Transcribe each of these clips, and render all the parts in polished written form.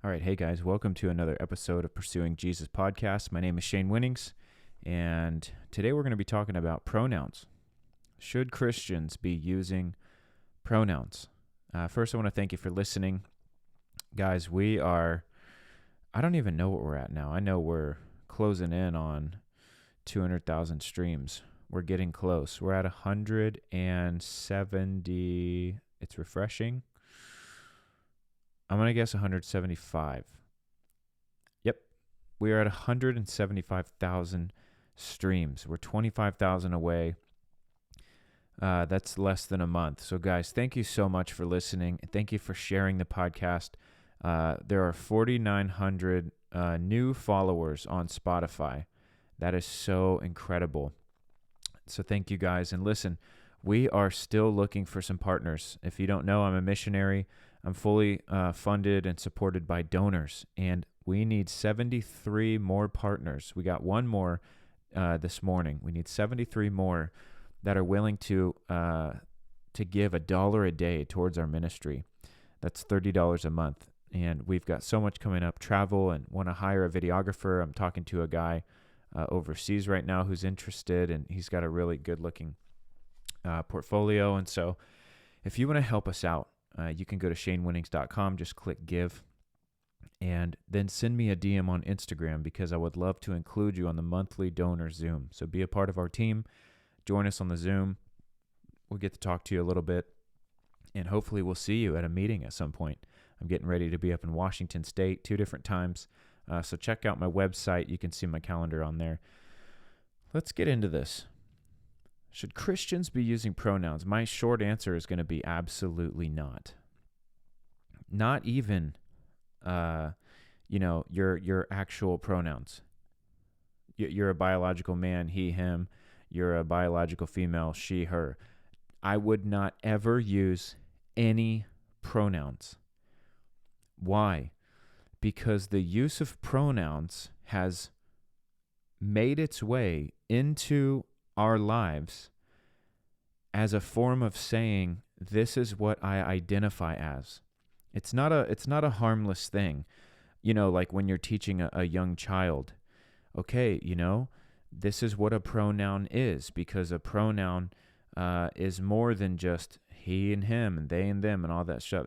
All right, hey guys, welcome to another episode of Pursuing Jesus podcast. My name is Shane Winnings, and today we're going to be talking about pronouns. Should Christians be using pronouns? First, I want to thank you for listening. Guys, I don't even know what we're at now. I know we're closing in on 200,000 streams. We're getting close. We're at 170. It's refreshing. I'm going to guess 175. Yep. We are at 175,000 streams. We're 25,000 away. That's less than a month. So guys, thank you so much for listening. Thank you for sharing the podcast. There are 4,900 new followers on Spotify. That is so incredible. So thank you guys. And listen, we are still looking for some partners. If you don't know, I'm a missionary. I'm fully funded and supported by donors, and we need 73 more partners. We got one more this morning. We need 73 more that are willing to give $1 a day towards our ministry. That's $30 a month, and we've got so much coming up. Travel and want to hire a videographer. I'm talking to a guy overseas right now who's interested, and he's got a really good-looking portfolio. And so, if you want to help us out, you can go to shanewinnings.com, just click give, and then send me a DM on Instagram because I would love to include you on the monthly donor Zoom. So be a part of our team. Join us on the Zoom. We'll get to talk to you a little bit, and hopefully we'll see you at a meeting at some point. I'm getting ready to be up in Washington State 2 different times, so check out my website. You can see my calendar on there. Let's get into this. Should Christians be using pronouns? My short answer is going to be absolutely not. Not even, your actual pronouns. You're a biological man, he, him. You're a biological female, she, her. I would not ever use any pronouns. Why? Because the use of pronouns has made its way into our lives as a form of saying, this is what I identify as. It's not a harmless thing. Like when you're teaching a young child, okay, this is what a pronoun is, because a pronoun is more than just he and him and they and them and all that stuff.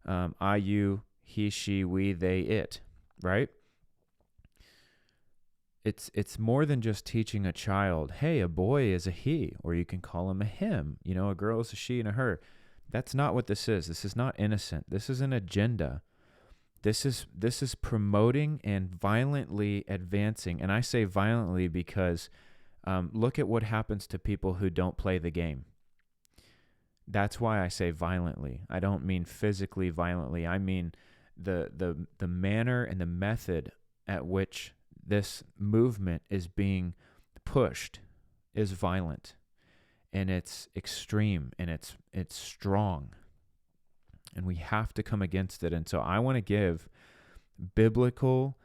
I, you, he, she, we, they, it, right? It's more than just teaching a child, hey, a boy is a he, or you can call him a him. A girl is a she and a her. That's not what this is. This is not innocent. This is an agenda. This is promoting and violently advancing. And I say violently because look at what happens to people who don't play the game. That's why I say violently. I don't mean physically violently. I mean the manner and the method at which this movement is being pushed is violent, and it's extreme, and it's strong, and we have to come against it. And so I want to give biblical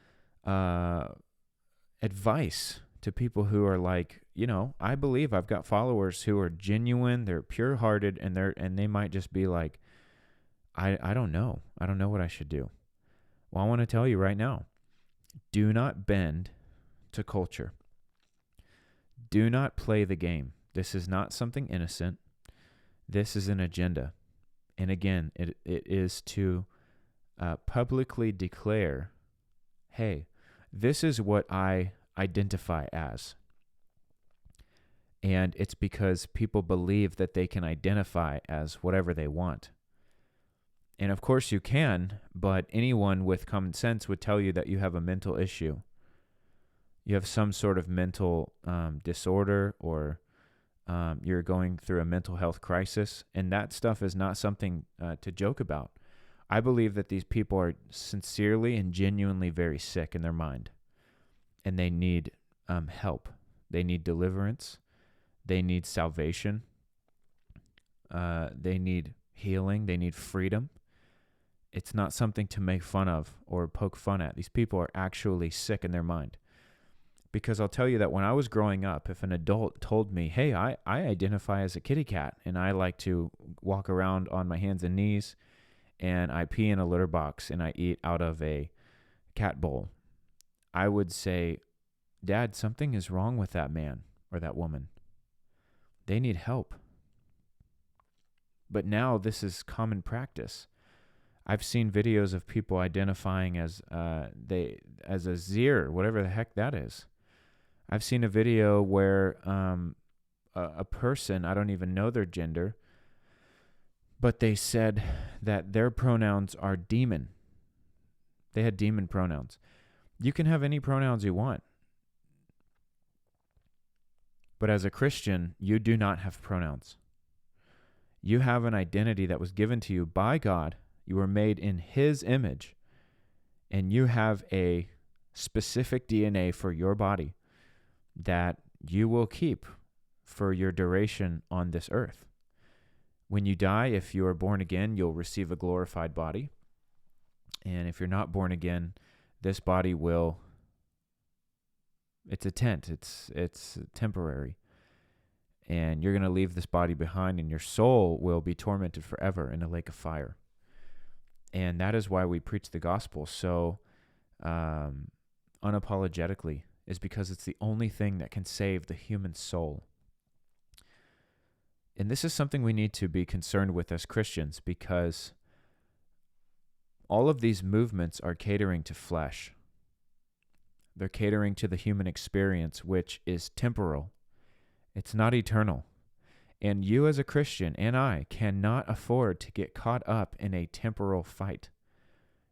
advice to people who are like, I believe I've got followers who are genuine, they're pure-hearted, and they might just be like, I don't know what I should do. Well, I want to tell you right now, do not bend to culture. Do not play the game. This is not something innocent. This is an agenda. And again, it is to publicly declare, hey, this is what I identify as. And it's because people believe that they can identify as whatever they want. And of course you can, but anyone with common sense would tell you that you have a mental issue. You have some sort of mental disorder, or you're going through a mental health crisis, and that stuff is not something to joke about. I believe that these people are sincerely and genuinely very sick in their mind, and they need help. They need deliverance. They need salvation. They need healing. They need freedom. It's not something to make fun of or poke fun at. These people are actually sick in their mind. Because I'll tell you that when I was growing up, if an adult told me, hey, I identify as a kitty cat and I like to walk around on my hands and knees and I pee in a litter box and I eat out of a cat bowl, I would say, Dad, something is wrong with that man or that woman. They need help. But now this is common practice. I've seen videos of people identifying as as a Zir, whatever the heck that is. I've seen a video where a person, I don't even know their gender, but they said that their pronouns are demon. They had demon pronouns. You can have any pronouns you want. But as a Christian, you do not have pronouns. You have an identity that was given to you by God. You were made in His image. And you have a specific DNA for your body that you will keep for your duration on this earth. When you die, if you are born again, you'll receive a glorified body. And if you're not born again, this body will, it's a tent, it's temporary. And you're going to leave this body behind, and your soul will be tormented forever in a lake of fire. And that is why we preach the gospel so unapologetically, is because it's the only thing that can save the human soul. And this is something we need to be concerned with as Christians, because all of these movements are catering to flesh. They're catering to the human experience, which is temporal. It's not eternal. And you as a Christian and I cannot afford to get caught up in a temporal fight.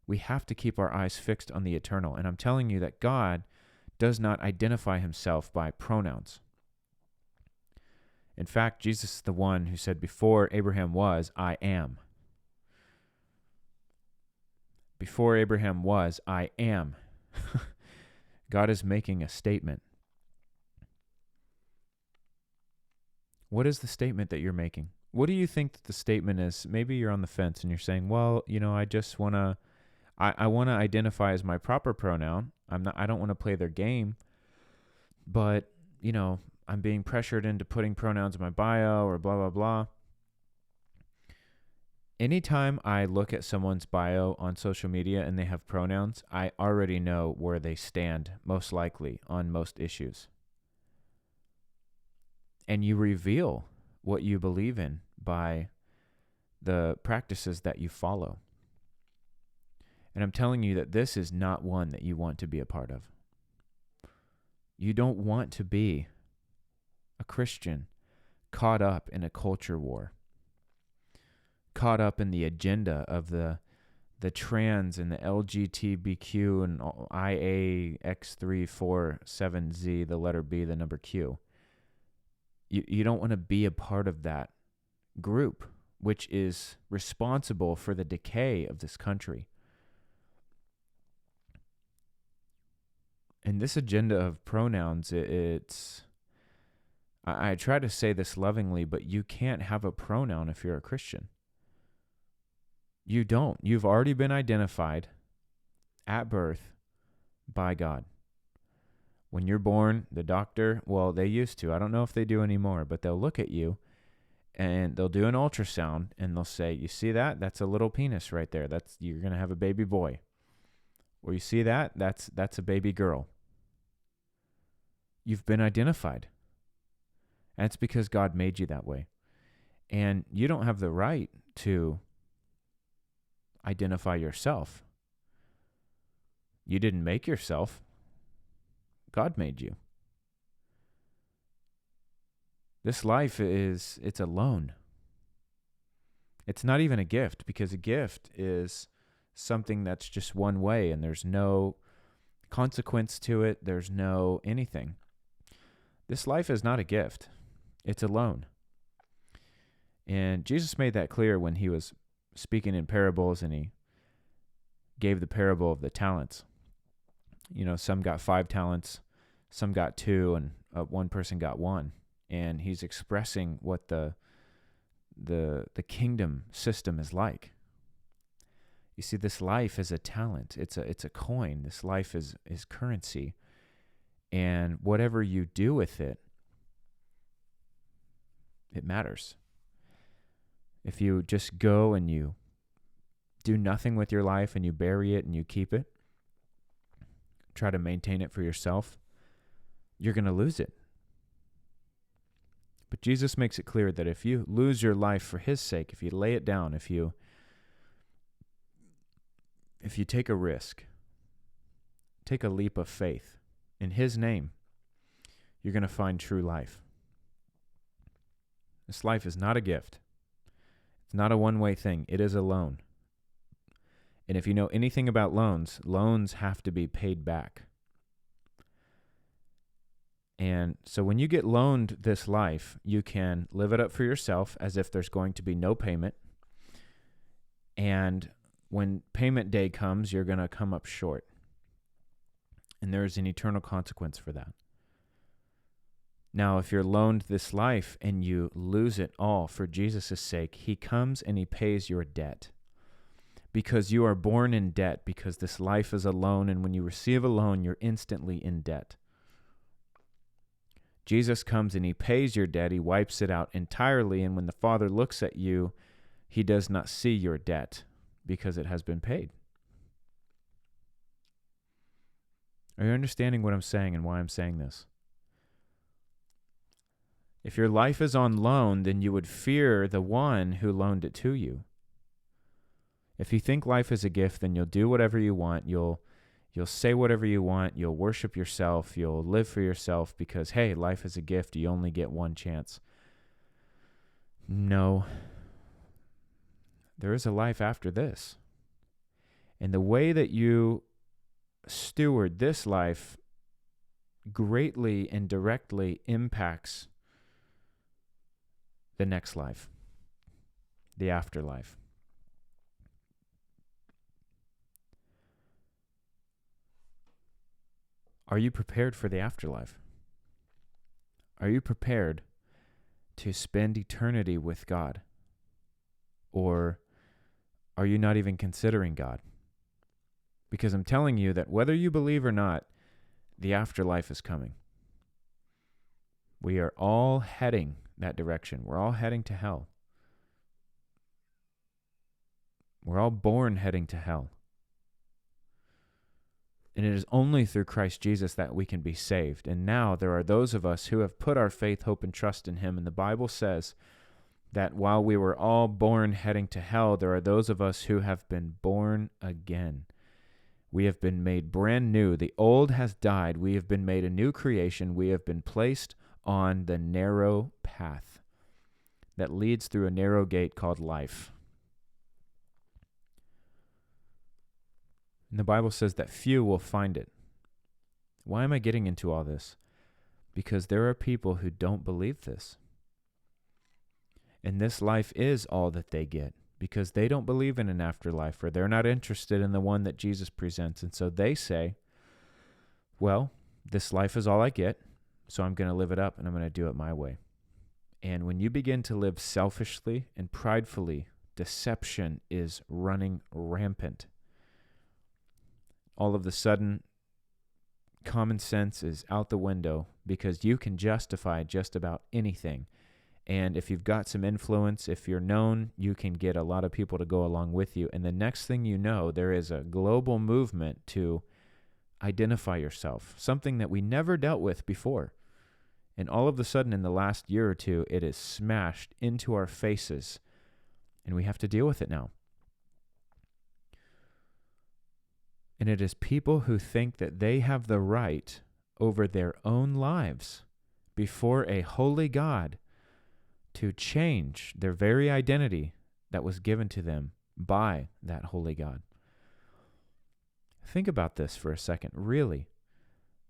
We have to keep our eyes fixed on the eternal. And I'm telling you that God does not identify Himself by pronouns. In fact, Jesus is the one who said, before Abraham was, I am. Before Abraham was, I am. God is making a statement. What is the statement that you're making? What do you think that the statement is? Maybe you're on the fence and you're saying, well, I just want to, I want to identify as my proper pronoun. I don't want to play their game, but, I'm being pressured into putting pronouns in my bio or blah, blah, blah. Anytime I look at someone's bio on social media and they have pronouns, I already know where they stand, most likely, on most issues. And you reveal what you believe in by the practices that you follow. And I'm telling you that this is not one that you want to be a part of. You don't want to be a Christian caught up in a culture war, caught up in the agenda of the trans and the LGBTQ and IAX347Z, the letter B, the number Q. You don't want to be a part of that group, which is responsible for the decay of this country. And this agenda of pronouns, I try to say this lovingly, but you can't have a pronoun if you're a Christian. You don't. You've already been identified at birth by God. When you're born, the doctor, well, they used to. I don't know if they do anymore, but they'll look at you and they'll do an ultrasound and they'll say, you see that? That's a little penis right there. You're going to have a baby boy. Or you see that? That's a baby girl. You've been identified. And it's because God made you that way. And you don't have the right to identify yourself. You didn't make yourself. God made you. This life it's a loan. It's not even a gift, because a gift is something that's just one way and there's no consequence to it. There's no anything. This life is not a gift. It's a loan. And Jesus made that clear when He was speaking in parables, and He gave the parable of the talents. Some got 5 talents, some got 2, and one person got 1. And He's expressing what the kingdom system is like. You see, this life is a talent. It's a coin. This life is currency. And whatever you do with it, it matters. If you just go and you do nothing with your life and you bury it and you keep it, try to maintain it for yourself, you're going to lose it. But Jesus makes it clear that if you lose your life for his sake, if you lay it down, if you take a risk, take a leap of faith in his name, you're going to find true life. This life is not a gift. It's not a one-way thing. It is a loan. And if you know anything about loans, loans have to be paid back. And so when you get loaned this life, you can live it up for yourself as if there's going to be no payment. And when payment day comes, you're going to come up short. And there is an eternal consequence for that. Now, if you're loaned this life and you lose it all for Jesus' sake, he comes and he pays your debt. Because you are born in debt, because this life is a loan, and when you receive a loan, you're instantly in debt. Jesus comes and he pays your debt, he wipes it out entirely, and when the Father looks at you, he does not see your debt because it has been paid. Are you understanding what I'm saying and why I'm saying this? If your life is on loan, then you would fear the one who loaned it to you. If you think life is a gift, then you'll do whatever you want, you'll say whatever you want, you'll worship yourself, you'll live for yourself because, hey, life is a gift, you only get one chance. No. There is a life after this. And the way that you steward this life greatly and directly impacts the next life, the afterlife. Are you prepared for the afterlife? Are you prepared to spend eternity with God? Or are you not even considering God? Because I'm telling you that whether you believe or not, the afterlife is coming. We are all heading that direction. We're all heading to hell. We're all born heading to hell. And it is only through Christ Jesus that we can be saved. And now there are those of us who have put our faith, hope, and trust in him. And the Bible says that while we were all born heading to hell, there are those of us who have been born again. We have been made brand new. The old has died. We have been made a new creation. We have been placed on the narrow path that leads through a narrow gate called life. And the Bible says that few will find it. Why am I getting into all this? Because there are people who don't believe this. And this life is all that they get because they don't believe in an afterlife, or they're not interested in the one that Jesus presents. And so they say, well, this life is all I get, so I'm going to live it up and I'm going to do it my way. And when you begin to live selfishly and pridefully, deception is running rampant. All of a sudden, common sense is out the window because you can justify just about anything. And if you've got some influence, if you're known, you can get a lot of people to go along with you. And the next thing you know, there is a global movement to identify yourself, something that we never dealt with before. And all of a sudden, in the last year or two, it is smashed into our faces, and we have to deal with it now. And it is people who think that they have the right over their own lives before a holy God to change their very identity that was given to them by that holy God. Think about this for a second. Really,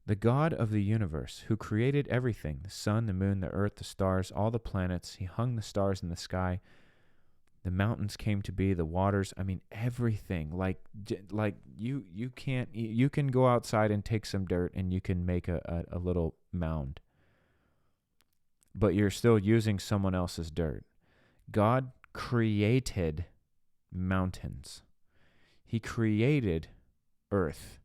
the God of the universe who created everything, the sun, the moon, the earth, the stars, all the planets, he hung the stars in the sky, the mountains came to be, the waters, I mean, everything. Like you can go outside and take some dirt and you can make a little mound. But you're still using someone else's dirt. God created mountains. He created earth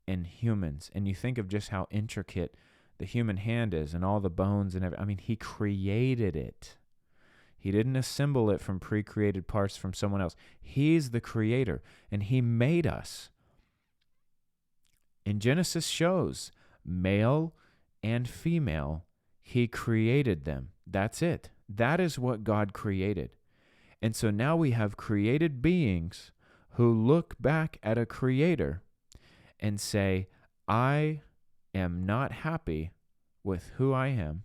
and humans. And you think of just how intricate the human hand is and all the bones and everything. I mean, he created it. He didn't assemble it from pre-created parts from someone else. He's the creator, and he made us. In Genesis shows male and female, he created them. That's it. That is what God created. And so now we have created beings who look back at a creator and say, I am not happy with who I am.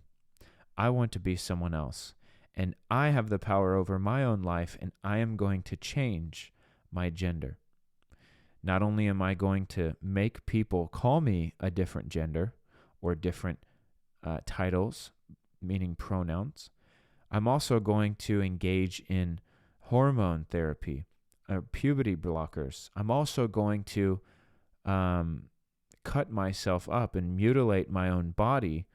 I want to be someone else. And I have the power over my own life, and I am going to change my gender. Not only am I going to make people call me a different gender or different titles, meaning pronouns, I'm also going to engage in hormone therapy, puberty blockers. I'm also going to cut myself up and mutilate my own body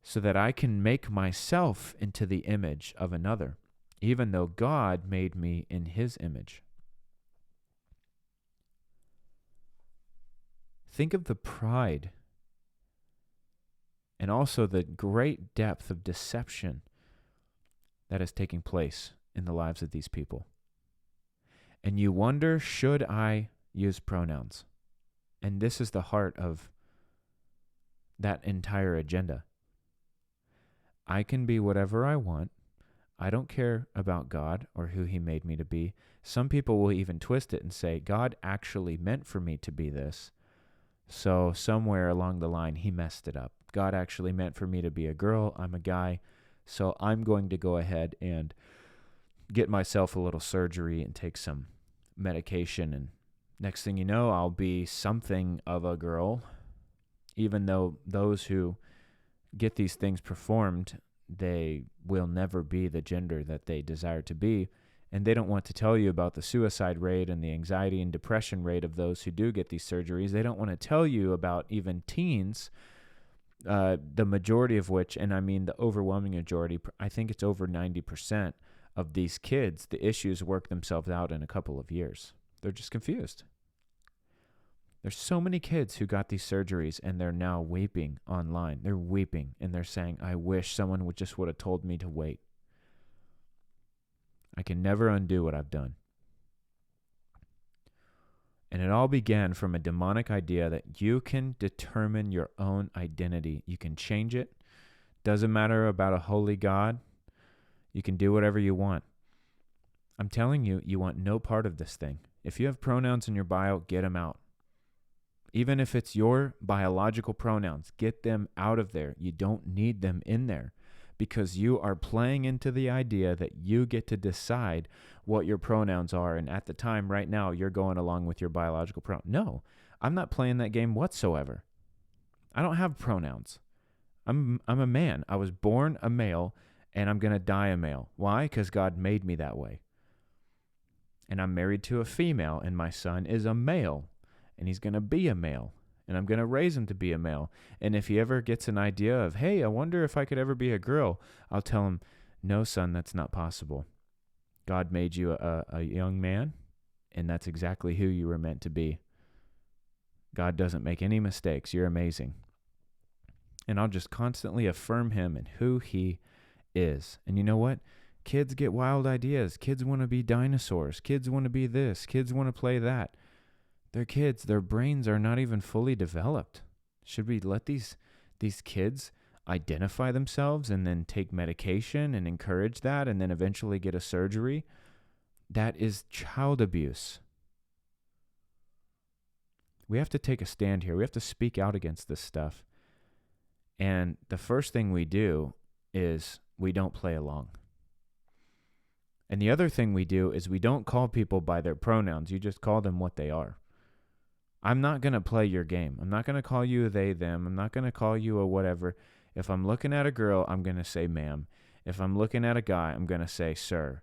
so that I can make myself into the image of another, even though God made me in his image. Think of the pride and also the great depth of deception that is taking place in the lives of these people. And you wonder, should I use pronouns? And this is the heart of that entire agenda. I can be whatever I want. I don't care about God or who he made me to be. Some people will even twist it and say, God actually meant for me to be this. So somewhere along the line, he messed it up. God actually meant for me to be a girl. I'm a guy. So I'm going to go ahead and get myself a little surgery and take some medication. And next thing you know, I'll be something of a girl, even though those who get these things performed, they will never be the gender that they desire to be. And they don't want to tell you about the suicide rate and the anxiety and depression rate of those who do get these surgeries. They don't want to tell you about even teens, the majority of which, and I mean the overwhelming majority, I think it's over 90% of these kids, the issues work themselves out in a couple of years. They're just confused. There's so many kids who got these surgeries and they're now weeping online. They're weeping and they're saying, I wish someone would have told me to wait. I can never undo what I've done. And it all began from a demonic idea that you can determine your own identity. You can change it. Doesn't matter about a holy God. You can do whatever you want. I'm telling you, you want no part of this thing. If you have pronouns in your bio, get them out. Even if it's your biological pronouns, get them out of there. You don't need them in there because you are playing into the idea that you get to decide what your pronouns are. And at the time right now, you're going along with your biological pronoun. No, I'm not playing that game whatsoever. I don't have pronouns. I'm a man. I was born a male and I'm going to die a male. Why? Because God made me that way. And I'm married to a female and my son is a male. And he's going to be a male, and I'm going to raise him to be a male. And if he ever gets an idea of, hey, I wonder if I could ever be a girl, I'll tell him, no, son, that's not possible. God made you a young man, and that's exactly who you were meant to be. God doesn't make any mistakes. You're amazing. And I'll just constantly affirm him and who he is. And you know what? Kids get wild ideas. Kids want to be dinosaurs. Kids want to be this. Kids want to play that. They're kids. Their brains are not even fully developed. Should we let these kids identify themselves and then take medication and encourage that and then eventually get a surgery? That is child abuse. We have to take a stand here. We have to speak out against this stuff. And the first thing we do is we don't play along. And the other thing we do is we don't call people by their pronouns. You just call them what they are. I'm not going to play your game. I'm not going to call you a they, them. I'm not going to call you a whatever. If I'm looking at a girl, I'm going to say ma'am. If I'm looking at a guy, I'm going to say sir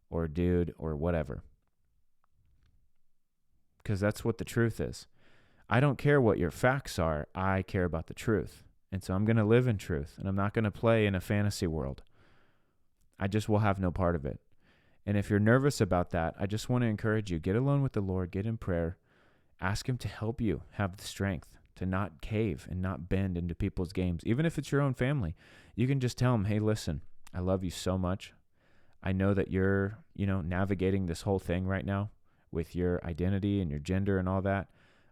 or dude or whatever. Because that's what the truth is. I don't care what your facts are. I care about the truth. And so I'm going to live in truth. And I'm not going to play in a fantasy world. I just will have no part of it. And if you're nervous about that, I just want to encourage you. Get alone with the Lord. Get in prayer. Ask him to help you have the strength to not cave and not bend into people's games. Even if it's your own family, you can just tell them, hey, listen, I love you so much. I know that you're, navigating this whole thing right now with your identity and your gender and all that.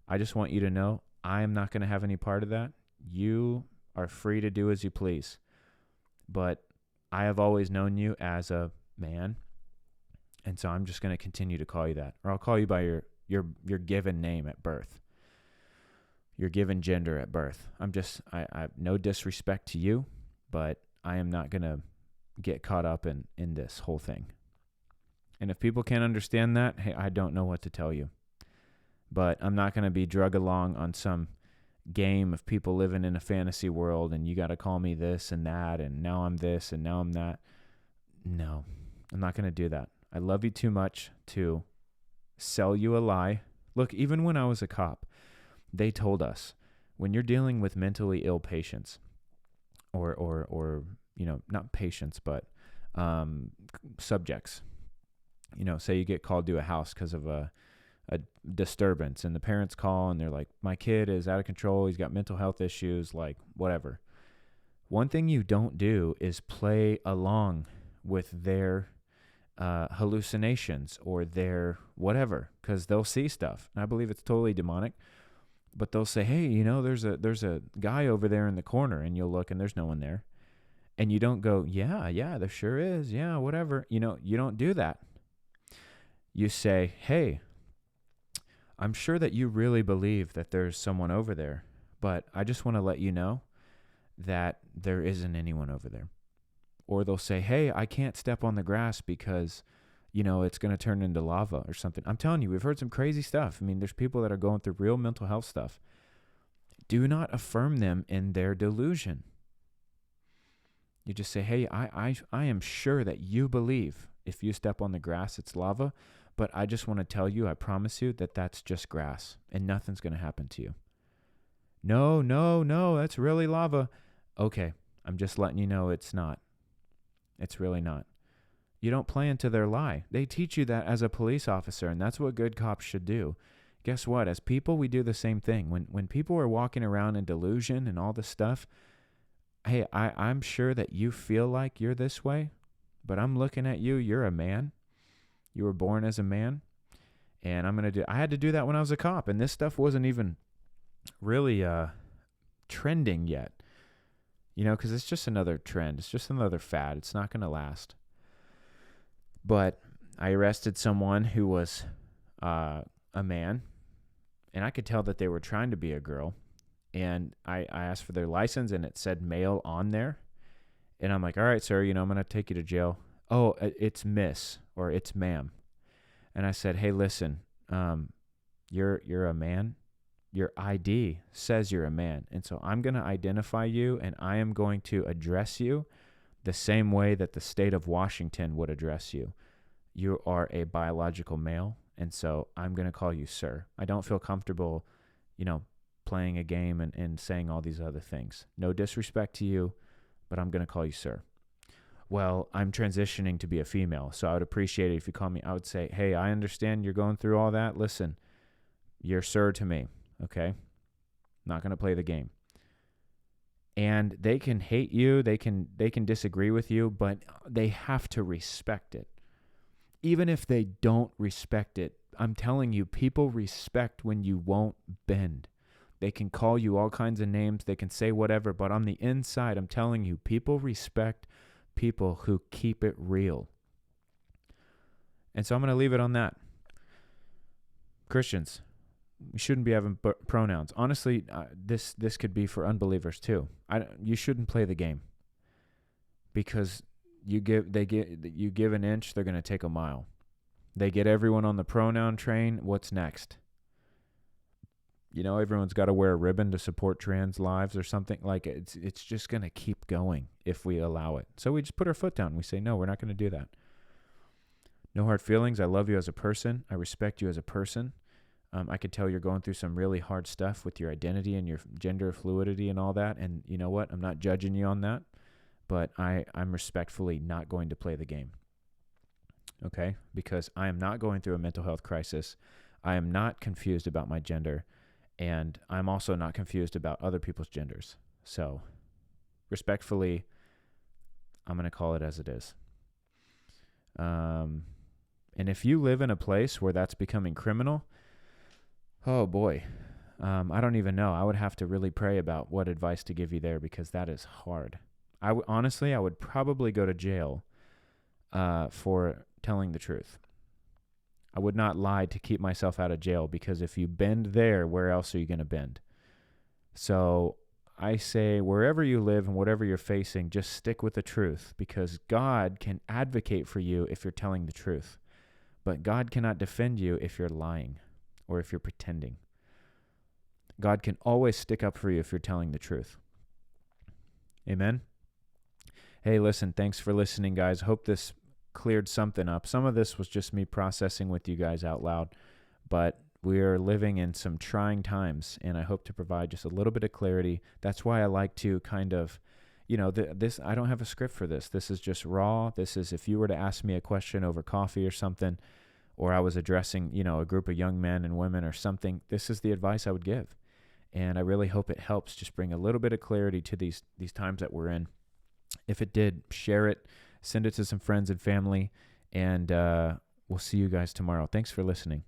I just want you to know I am not going to have any part of that. You are free to do as you please. But I have always known you as a man, and so I'm just going to continue to call you that. Or I'll call you by your given name at birth, your given gender at birth. I have no disrespect to you, but I am not going to get caught up in this whole thing. And if people can't understand that, hey, I don't know what to tell you. But I'm not going to be drug along on some game of people living in a fantasy world and you got to call me this and that and now I'm this and now I'm that. No, I'm not going to do that. I love you too much to sell you a lie. Look, even when I was a cop, they told us when you're dealing with mentally ill patients or not patients, but subjects, say you get called to a house because of a disturbance and the parents call and they're like, my kid is out of control. He's got mental health issues, like whatever. One thing you don't do is play along with their hallucinations or their whatever, because they'll see stuff. And I believe it's totally demonic, but they'll say, hey, there's a guy over there in the corner, and you'll look and there's no one there. And you don't go, yeah, there sure is. Yeah, whatever. You don't do that. You say, hey, I'm sure that you really believe that there's someone over there, but I just want to let you know that there isn't anyone over there. Or they'll say, hey, I can't step on the grass because, it's going to turn into lava or something. I'm telling you, we've heard some crazy stuff. I mean, there's people that are going through real mental health stuff. Do not affirm them in their delusion. You just say, hey, I am sure that you believe if you step on the grass, it's lava. But I just want to tell you, I promise you that that's just grass and nothing's going to happen to you. No, that's really lava. Okay, I'm just letting you know it's not. It's really not. You don't play into their lie. They teach you that as a police officer, and that's what good cops should do. Guess what? As people, we do the same thing. When people are walking around in delusion and all this stuff, hey, I'm sure that you feel like you're this way, but I'm looking at you. You're a man. You were born as a man, and I had to do that when I was a cop, and this stuff wasn't even really trending yet, because it's just another trend. It's just another fad. It's not going to last. But I arrested someone who was a man, and I could tell that they were trying to be a girl, and I asked for their license, and it said male on there, and I'm like, all right, sir, I'm going to take you to jail. Oh, it's miss or it's ma'am. And I said, hey, listen, you're a man. Your ID says you're a man. And so I'm going to identify you and I am going to address you the same way that the state of Washington would address you. You are a biological male. And so I'm going to call you sir. I don't feel comfortable, playing a game and saying all these other things. No disrespect to you, but I'm going to call you sir. Well, I'm transitioning to be a female, so I would appreciate it if you call me. I would say, hey, I understand you're going through all that. Listen, you're sir to me, okay? Not going to play the game. And they can hate you, they can disagree with you, but they have to respect it. Even if they don't respect it, I'm telling you, people respect when you won't bend. They can call you all kinds of names, they can say whatever, but on the inside, I'm telling you, people respect people who keep it real. And so I'm going to leave it on that. Christians, we shouldn't be having pronouns. Honestly, this could be for unbelievers too. You shouldn't play the game, because you give an inch, they're going to take a mile. They get everyone on the pronoun train. What's next? Everyone's got to wear a ribbon to support trans lives or something. Like it's just going to keep going if we allow it. So we just put our foot down and we say, no, we're not going to do that. No hard feelings. I love you as a person. I respect you as a person. I could tell you're going through some really hard stuff with your identity and your gender fluidity and all that. And you know what? I'm not judging you on that, but I'm respectfully not going to play the game. Okay? Because I am not going through a mental health crisis. I am not confused about my gender. And I'm also not confused about other people's genders. So, respectfully, I'm going to call it as it is. And if you live in a place where that's becoming criminal, oh boy, I don't even know. I would have to really pray about what advice to give you there, because that is hard. Honestly, I would probably go to jail for telling the truth. I would not lie to keep myself out of jail, because if you bend there, where else are you going to bend? So I say, wherever you live and whatever you're facing, just stick with the truth, because God can advocate for you if you're telling the truth. But God cannot defend you if you're lying or if you're pretending. God can always stick up for you if you're telling the truth. Amen? Hey, listen, thanks for listening, guys. Hope this cleared something up. Some of this was just me processing with you guys out loud, but we are living in some trying times, and I hope to provide just a little bit of clarity. That's why I like to kind of, this, I don't have a script for this. This is just raw. This is, if you were to ask me a question over coffee or something, or I was addressing, a group of young men and women or something, this is the advice I would give. And I really hope it helps just bring a little bit of clarity to these times that we're in. If it did, share it, send it to some friends and family, and we'll see you guys tomorrow. Thanks for listening.